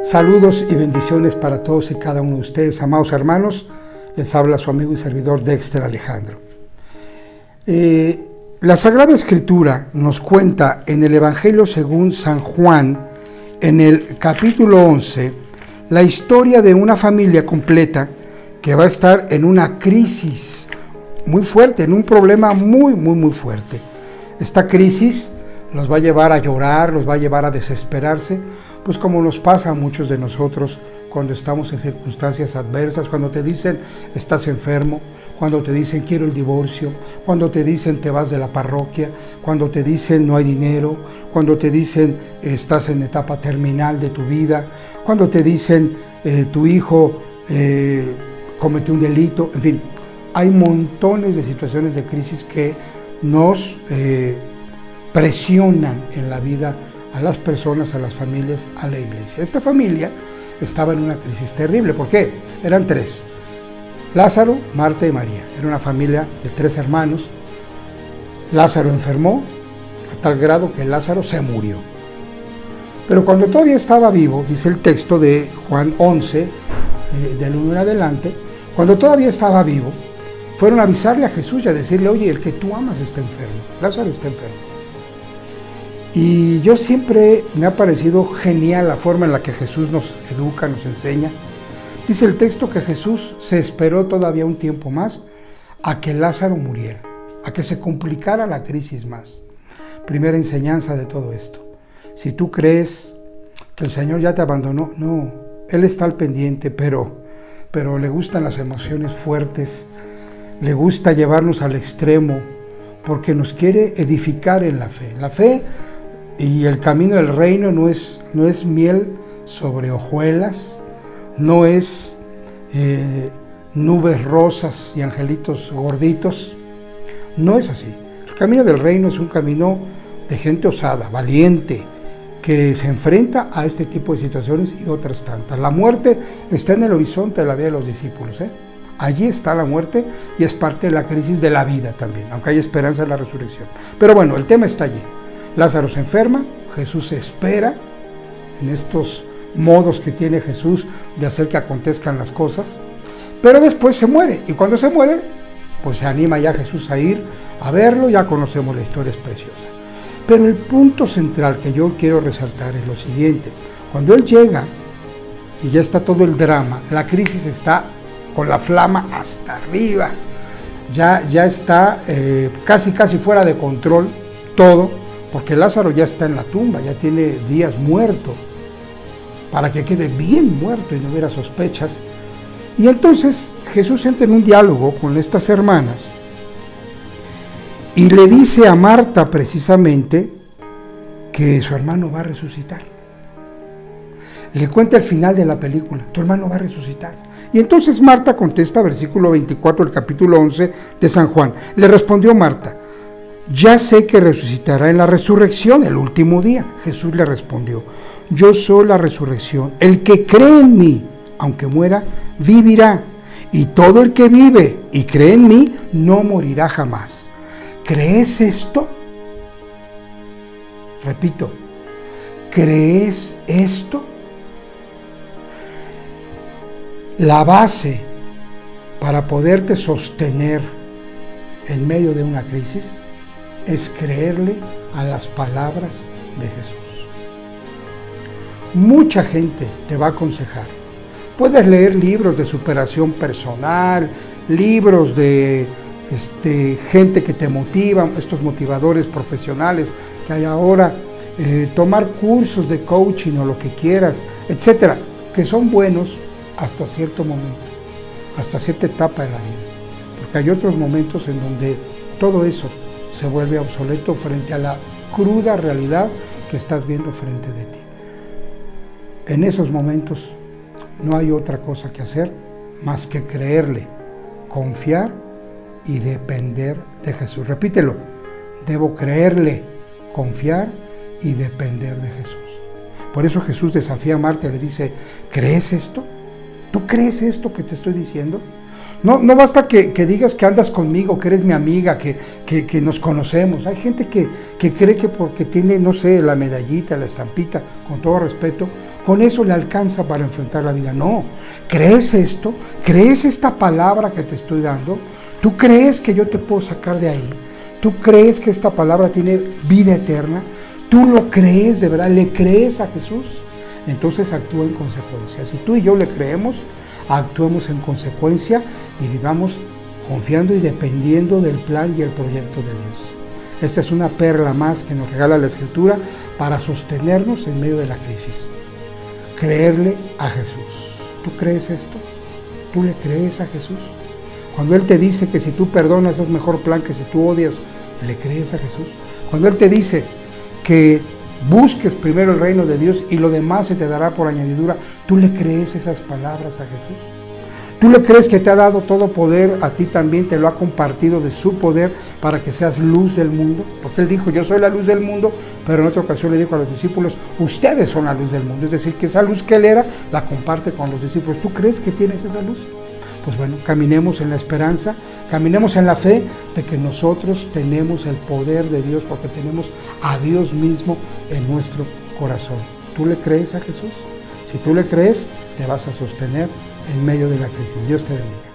Saludos y bendiciones para todos y cada uno de ustedes, amados hermanos. Les habla su amigo y servidor Dexter Alejandro. La Sagrada Escritura nos cuenta en el Evangelio según San Juan, en el capítulo 11, la historia de una familia completa que va a estar en una crisis muy fuerte, en un problema muy fuerte. Esta crisis los va a llevar a llorar, los va a llevar a desesperarse, pues como nos pasa a muchos de nosotros cuando estamos en circunstancias adversas, cuando te dicen estás enfermo, cuando te dicen quiero el divorcio, cuando te dicen te vas de la parroquia, cuando te dicen no hay dinero, cuando te dicen estás en etapa terminal de tu vida, cuando te dicen tu hijo cometió un delito, en fin, hay montones de situaciones de crisis que nos presionan en la vida a las personas, a las familias, a la iglesia. Esta familia estaba en una crisis terrible. ¿Por qué? Eran tres: Lázaro, Marta y María. Era una familia de tres hermanos. Lázaro enfermó a tal grado que Lázaro se murió. Pero cuando todavía estaba vivo, dice el texto de Juan 11, del 1 en adelante, cuando todavía estaba vivo, fueron a avisarle a Jesús y a decirle: oye, el que tú amas está enfermo, Lázaro está enfermo. Y yo siempre me ha parecido genial la forma en la que Jesús nos educa, nos enseña. Dice el texto que Jesús se esperó todavía un tiempo más a que Lázaro muriera, a que se complicara la crisis más. Primera enseñanza de todo esto: si tú crees que el Señor ya te abandonó, no, Él está al pendiente, pero le gustan las emociones fuertes, le gusta llevarnos al extremo, porque nos quiere edificar en la fe. La fe y el camino del reino no es miel sobre hojuelas, no es nubes rosas y angelitos gorditos, no es así. El camino del reino es un camino de gente osada, valiente, que se enfrenta a este tipo de situaciones y otras tantas. La muerte está en el horizonte de la vida de los discípulos, Allí está la muerte y es parte de la crisis de la vida también, aunque hay esperanza en la resurrección. Pero bueno, el tema está allí. Lázaro se enferma, Jesús se espera en estos modos que tiene Jesús de hacer que acontezcan las cosas, pero después se muere, y cuando se muere, pues se anima ya Jesús a ir a verlo. Ya conocemos la historia, es preciosa. Pero el punto central que yo quiero resaltar es lo siguiente: cuando Él llega y ya está todo el drama, la crisis está con la flama hasta arriba, ya está casi fuera de control todo, porque Lázaro ya está en la tumba, ya tiene días muerto, para que quede bien muerto y no hubiera sospechas. Y entonces Jesús entra en un diálogo con estas hermanas y le dice a Marta precisamente que su hermano va a resucitar. Le cuenta el final de la película: tu hermano va a resucitar. Y entonces Marta contesta, versículo 24 del capítulo 11 de San Juan. Le respondió Marta: ya sé que resucitará en la resurrección, el último día. Jesús le respondió: yo soy la resurrección. El que cree en mí, aunque muera, vivirá. Y todo el que vive y cree en mí, no morirá jamás. ¿Crees esto? Repito, ¿crees esto? La base para poderte sostener en medio de una crisis es creerle a las palabras de Jesús. Mucha gente te va a aconsejar. Puedes leer libros de superación personal, libros de gente que te motiva, estos motivadores profesionales que hay ahora, tomar cursos de coaching o lo que quieras, etcétera, que son buenos hasta cierto momento, hasta cierta etapa de la vida, porque hay otros momentos en donde todo eso se vuelve obsoleto frente a la cruda realidad que estás viendo frente de ti. En esos momentos no hay otra cosa que hacer más que creerle, confiar y depender de Jesús. Repítelo: debo creerle, confiar y depender de Jesús. Por eso Jesús desafía a Marta y le dice: ¿crees esto? ¿Tú crees esto que te estoy diciendo? No basta que digas que andas conmigo, que eres mi amiga, que nos conocemos. Hay gente que cree que porque tiene, no sé, la medallita, la estampita, con todo respeto, con eso le alcanza para enfrentar la vida. No, ¿crees esto? ¿Crees esta palabra que te estoy dando? ¿Tú crees que yo te puedo sacar de ahí? ¿Tú crees que esta palabra tiene vida eterna? ¿Tú lo crees de verdad? ¿Le crees a Jesús? Entonces actúa en consecuencia. Si tú y yo le creemos, actuemos en consecuencia y vivamos confiando y dependiendo del plan y el proyecto de Dios. Esta es una perla más que nos regala la Escritura para sostenernos en medio de la crisis. Creerle a Jesús. ¿Tú crees esto? ¿Tú le crees a Jesús? Cuando Él te dice que si tú perdonas es mejor plan que si tú odias, ¿le crees a Jesús? Cuando Él te dice que busques primero el reino de Dios y lo demás se te dará por añadidura, ¿tú le crees esas palabras a Jesús? ¿Tú le crees que te ha dado todo poder? A ti también te lo ha compartido de su poder para que seas luz del mundo. Porque Él dijo, yo soy la luz del mundo, pero en otra ocasión le dijo a los discípulos, ustedes son la luz del mundo. Es decir, que esa luz que Él era, la comparte con los discípulos. ¿Tú crees que tienes esa luz? Pues bueno, caminemos en la esperanza, caminemos en la fe de que nosotros tenemos el poder de Dios, porque tenemos a Dios mismo en nuestro corazón. ¿Tú le crees a Jesús? Si tú le crees, te vas a sostener en medio de la crisis. Dios te bendiga.